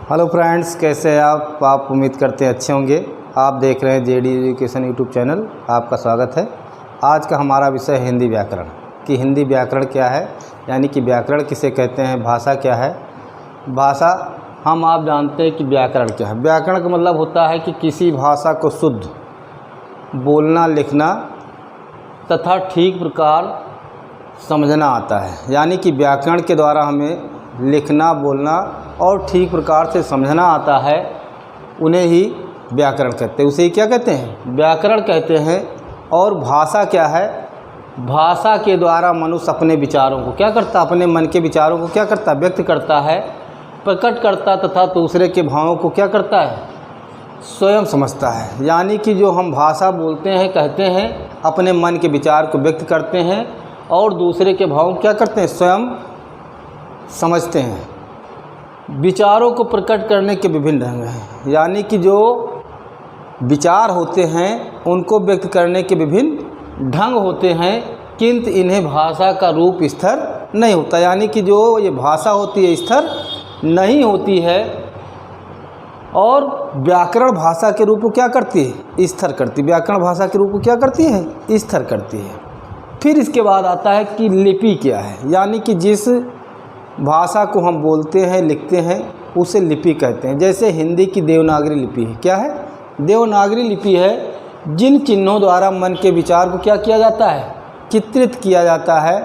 Hello friends, कैसे हैं आप उम्मीद करते हैं अच्छे होंगे। आप देख रहे हैं जेडी एजुकेशन यूट्यूब चैनल। आपका स्वागत है। आज का हमारा विषय हिंदी व्याकरण कि हिंदी व्याकरण क्या है, यानी कि व्याकरण किसे कहते हैं, भाषा क्या है। भाषा हम आप जानते हैं कि व्याकरण क्या है। व्याकरण का मतलब होता है कि किसी भाषा को शुद्ध बोलना, लिखना तथा ठीक प्रकार समझना आता है। यानी कि व्याकरण के द्वारा हमें लिखना, बोलना और ठीक प्रकार से समझना आता है, उन्हें ही व्याकरण कहते हैं। उसे ही क्या कहते हैं, व्याकरण कहते हैं। और भाषा क्या है, भाषा के द्वारा मनुष्य अपने विचारों को क्या करता, अपने मन के विचारों को क्या करता, व्यक्त करता है, प्रकट करता तथा दूसरे के भावों को क्या करता है, स्वयं समझता है। यानी कि जो हम भाषा बोलते हैं, कहते हैं, अपने मन के विचार को व्यक्त करते हैं और दूसरे के भावों को क्या करते हैं, स्वयं समझते हैं। विचारों को प्रकट करने के विभिन्न ढंग हैं। यानी कि जो विचार होते हैं उनको व्यक्त करने के विभिन्न ढंग होते हैं, किंतु इन्हें भाषा का रूप स्तर नहीं होता। यानी कि जो ये भाषा होती है स्तर नहीं होती है, और व्याकरण भाषा के रूप को क्या करती है, स्तर करती है। व्याकरण भाषा के रूप को क्या करती है, स्तर करती है। फिर इसके बाद आता है कि लिपि क्या है। यानी कि जिस भाषा को हम बोलते हैं, लिखते हैं, उसे लिपि कहते हैं। जैसे हिंदी की देवनागरी लिपि है। क्या है, देवनागरी लिपि है। जिन चिन्हों द्वारा मन के विचार को क्या किया जाता है, चित्रित किया जाता है,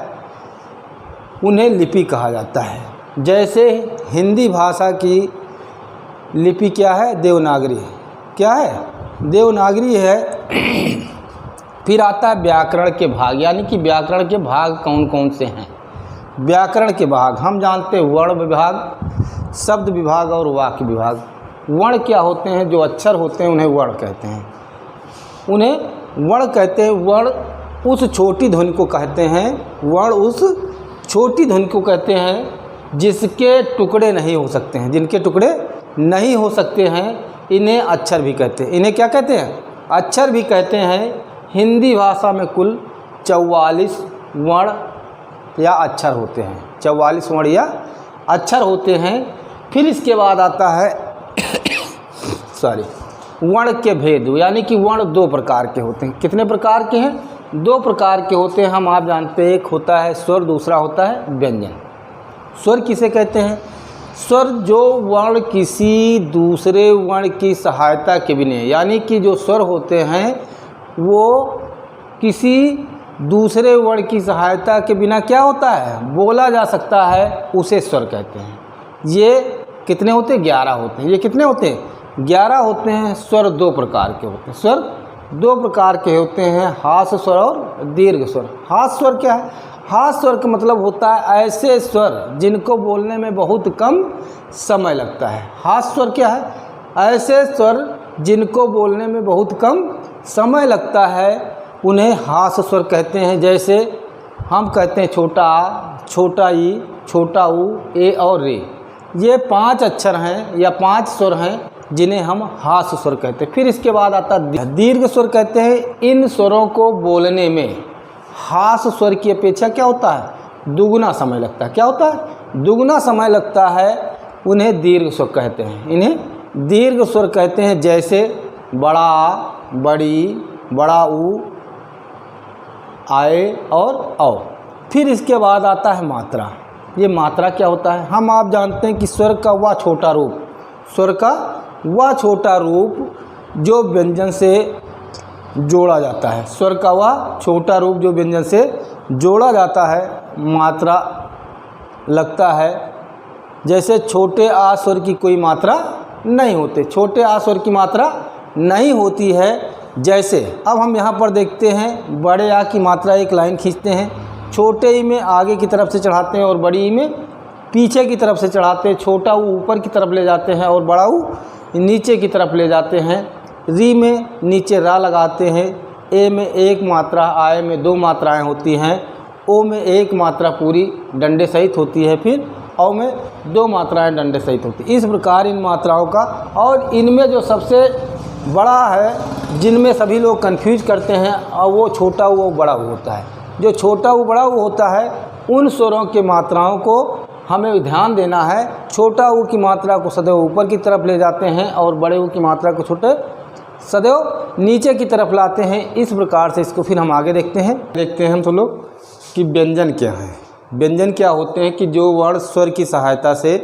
उन्हें लिपि कहा जाता है। जैसे हिंदी भाषा की लिपि क्या है, देवनागरी। क्या है, देवनागरी है। फिर आता है व्याकरण के भाग। यानी कि व्याकरण के भाग कौन कौन से हैं। व्याकरण के भाग हम जानते हैं, वर्ण विभाग, शब्द विभाग और वाक्य विभाग। वर्ण क्या होते हैं, जो अक्षर होते हैं उन्हें वर्ण कहते हैं। उन्हें वर्ण कहते हैं। वर्ण उस छोटी ध्वनि को कहते हैं, वर्ण उस छोटी ध्वनि को कहते हैं जिसके टुकड़े नहीं हो सकते हैं, जिनके टुकड़े नहीं हो सकते हैं, इन्हें अक्षर भी कहते हैं। इन्हें क्या कहते हैं, अक्षर भी कहते हैं। हिंदी भाषा में कुल 44 वर्ण या अक्षर होते हैं। 44 वर्ण या अक्षर होते हैं। फिर इसके बाद आता है वर्ण के भेद। यानी कि वर्ण दो प्रकार के होते हैं। कितने प्रकार के हैं, दो प्रकार के होते हैं। हम आप जानते हैं, एक होता है स्वर, दूसरा होता है व्यंजन। स्वर किसे कहते हैं, स्वर जो वर्ण किसी दूसरे वर्ण की सहायता के बिना, यानी कि जो स्वर होते हैं वो किसी दूसरे वर्ण की सहायता के बिना क्या होता है, बोला जा सकता है, उसे स्वर कहते हैं। ये कितने होते हैं, 11 होते हैं। ये कितने होते हैं, 11 होते हैं। स्वर दो प्रकार के होते हैं। स्वर दो प्रकार के होते हैं, हास्य स्वर और दीर्घ स्वर। हास्य स्वर क्या है, हास्य स्वर का मतलब होता है ऐसे स्वर जिनको बोलने में बहुत कम समय लगता है। हास्य स्वर क्या है, ऐसे स्वर जिनको बोलने में बहुत कम समय लगता है, उन्हें हास्य स्वर कहते हैं। जैसे हम कहते हैं छोटा आ, छोटा ई, छोटा ऊ, ए और रे। ये 5 अक्षर हैं या 5 स्वर हैं जिन्हें हम हास्य स्वर कहते हैं। फिर इसके बाद आता है दीर्घ स्वर कहते हैं। इन स्वरों को बोलने में हास्य स्वर की अपेक्षा क्या होता है, दुगुना समय लगता है। क्या होता है, दुगुना समय लगता है। उन्हें दीर्घ स्वर कहते हैं। इन्हें दीर्घ स्वर कहते हैं। जैसे बड़ा आ, बड़ी, बड़ा ऊ, आए और औ। फिर इसके बाद आता है मात्रा। ये मात्रा क्या होता है, हम आप जानते हैं कि स्वर का वह छोटा रूप, स्वर का वह छोटा रूप जो व्यंजन से जोड़ा जाता है। स्वर का वह छोटा रूप जो व्यंजन से जोड़ा जाता है, मात्रा लगता है। जैसे छोटे आ स्वर की कोई मात्रा नहीं होती, छोटे आ स्वर की मात्रा नहीं होती है। जैसे अब हम यहाँ पर देखते हैं, बड़े आ की मात्रा एक लाइन खींचते हैं, छोटे ई में आगे की तरफ से चढ़ाते हैं और बड़ी ई में पीछे की तरफ से चढ़ाते हैं। छोटा ऊ ऊपर की तरफ ले जाते हैं और बड़ा ऊ नीचे की तरफ ले जाते हैं। री में नीचे रा लगाते हैं। ए में एक मात्रा, आए में 2 मात्राएं होती हैं। ओ में एक मात्रा पूरी डंडे सहित होती है। फिर औ में 2 मात्राएं डंडे सहित होती हैं। इस प्रकार इन मात्राओं का, और इनमें जो सबसे बड़ा है, जिनमें सभी लोग कंफ्यूज करते हैं, और वो छोटा वो बड़ा होता है। जो छोटा वो बड़ा वो होता है, उन स्वरों के मात्राओं को हमें ध्यान देना है, छोटा ऊ की मात्रा को सदैव ऊपर की तरफ ले जाते हैं और बड़े ऊ की मात्रा को छोटे सदैव नीचे की तरफ लाते हैं। इस प्रकार से इसको फिर हम आगे देखते हैं हम तो लोग कि व्यंजन क्या है। व्यंजन क्या होते हैं कि जो वर्ण स्वर की सहायता से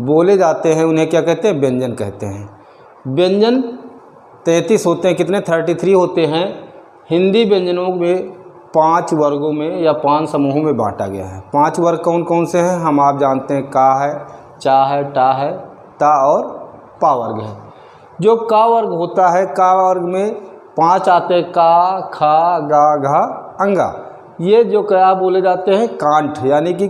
बोले जाते हैं उन्हें क्या कहते हैं, व्यंजन कहते हैं। व्यंजन 33 होते हैं, कितने 33 होते हैं। हिंदी व्यंजनों में 5 वर्गों में या 5 समूहों में बांटा गया है। 5 वर्ग कौन कौन से हैं हम आप जानते हैं, का है, चा है, टा है, ता और पा वर्ग है। जो का वर्ग होता है, का वर्ग में 5 आते हैं, का, खा, गा, घा, अंगा। ये जो क्या बोले जाते हैं, कांठ यानी कि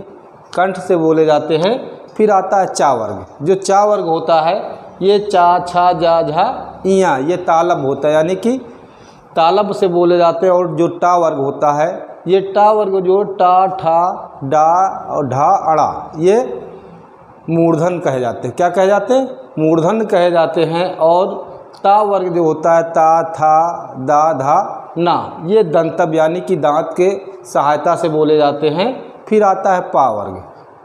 कंठ से बोले जाते हैं। फिर आता है चा वर्ग। जो चा वर्ग होता है ये चा, छा, जा, झा, इया, ये तालब होता है यानी कि तालब से बोले जाते हैं। और जो टा वर्ग होता है ये टा वर्ग जो टा, ठा, डा और ढा, अड़ा, ये मूर्धन कहे जाते हैं। क्या कहे जाते हैं, मूर्धन कहे जाते हैं। और ता वर्ग जो होता है ता, था, दा, धा, ना, ये दंतब यानी कि दांत के सहायता से बोले जाते हैं। फिर आता है पा वर्ग।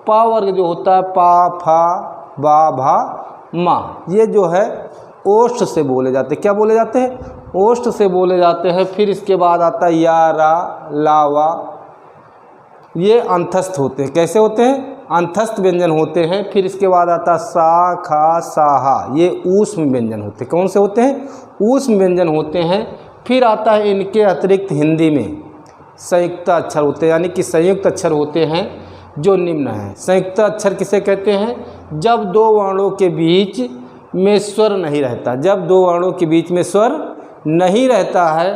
पा वर्ग जो होता है पा, फा, बा, भा, मा, ये जो है ओष्ठ से बोले जाते हैं। क्या बोले जाते हैं, ओष्ठ से बोले जाते हैं। फिर इसके बाद आता है या, रा, ला, वा, ये अंतस्थ होते हैं। कैसे होते हैं, अंतस्थ व्यंजन होते हैं। फिर इसके बाद आता है सा, खा, साहा, ये ऊष्म व्यंजन होते हैं। कौन से होते हैं, ऊष्म व्यंजन होते हैं। फिर आता है इनके अतिरिक्त हिंदी में संयुक्त अक्षर होते हैं यानी कि संयुक्त अक्षर होते हैं जो निम्न हैं। संयुक्त अक्षर किसे कहते हैं, जब 2 वर्णों के बीच में स्वर नहीं रहता। जब 2 वर्णों के बीच में स्वर नहीं रहता है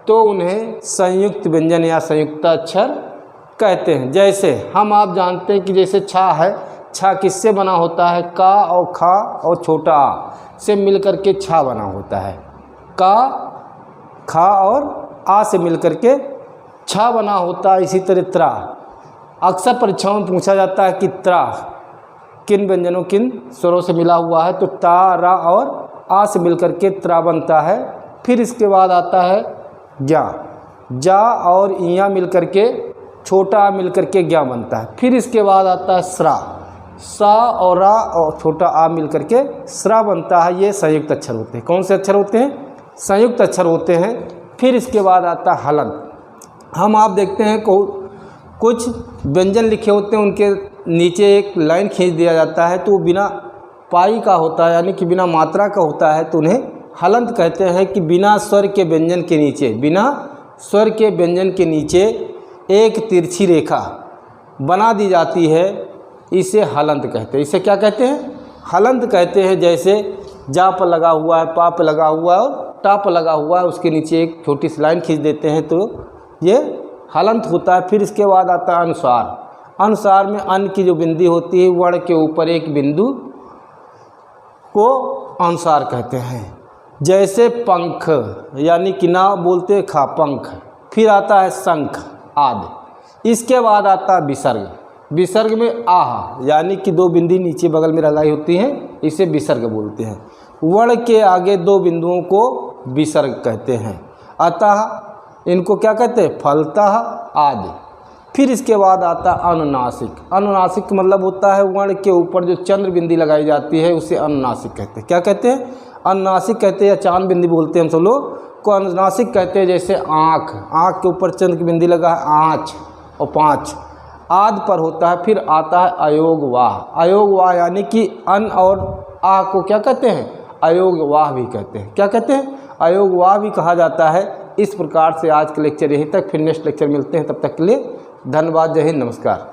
तो उन्हें संयुक्त व्यंजन या संयुक्त अक्षर कहते हैं। जैसे हम आप जानते हैं कि जैसे छा है, छा किससे बना होता है, का और खा और छोटा आ से मिलकर के छा बना होता है। का, खा और आ से मिलकर के छा बना होता है। इसी तरह त्रा, अक्सर परीक्षाओं में पूछा जाता है कि त्रा किन व्यंजनों किन स्वरों से मिला हुआ है, तो ता, रा और आ से मिलकर के त्रा बनता है। फिर इसके बाद आता है ज्ञा, जा और इया मिलकर के छोटा आ मिलकर के ज्ञा बनता है। फिर इसके बाद आता है स्रा, सा और रा और छोटा आ मिलकर के स्रा बनता है। ये संयुक्त अक्षर होते हैं। कौन से अक्षर होते हैं, संयुक्त अक्षर होते हैं। फिर इसके बाद आता है हलंत। हम आप देखते हैं कुछ व्यंजन लिखे होते हैं, उनके नीचे एक लाइन खींच दिया जाता है तो वो बिना पाई का होता है यानी कि बिना मात्रा का होता है, तो उन्हें हलंत कहते हैं। कि बिना स्वर के व्यंजन के नीचे, बिना स्वर के व्यंजन के नीचे एक तिरछी रेखा बना दी जाती है, इसे हलंत कहते हैं। इसे क्या कहते हैं, हलंत कहते हैं। जैसे जा पर लगा हुआ है, पा पर लगा हुआ है और टा पर लगा हुआ है, उसके नीचे एक छोटी सी लाइन खींच देते हैं तो ये हलंत होता है। फिर इसके बाद आता है अनुसार। अनुसार में अन की जो बिंदी होती है, वर्ण के ऊपर एक बिंदु को अनुसार कहते हैं। जैसे पंख यानी कि ना बोलते खा, पंख। फिर आता है शंख आदि। इसके बाद आता है विसर्ग। विसर्ग में आह यानी कि 2 बिंदी नीचे बगल में लगाई होती हैं, इसे विसर्ग बोलते हैं। वर्ण के आगे 2 बिंदुओं को विसर्ग कहते हैं। अतः इनको क्या कहते हैं, फलतः आदि। फिर इसके बाद आता है अनुनासिक। अनुनासिक मतलब होता है वर्ण के ऊपर जो चंद्र बिंदी लगाई जाती है, उसे अनुनासिक कहते हैं। क्या कहते हैं, अनुनासिक कहते हैं या चांद बिंदी बोलते हैं हम सब लोग को अनुनासिक कहते हैं। जैसे आँख, आँख के ऊपर चंद्र की बिंदी लगा है, आँच और 5 आद पर होता है। फिर आता है अयोगवाह। अयोगवाह यानी कि अन और आ को क्या कहते हैं, अयोगवाह भी कहते हैं। क्या कहते हैं, अयोगवाह भी कहा जाता है। इस प्रकार से आज का लेक्चर यहीं तक। फिर नेक्स्ट लेक्चर मिलते हैं, तब तक के लिए धन्यवाद। जय हिंद, नमस्कार।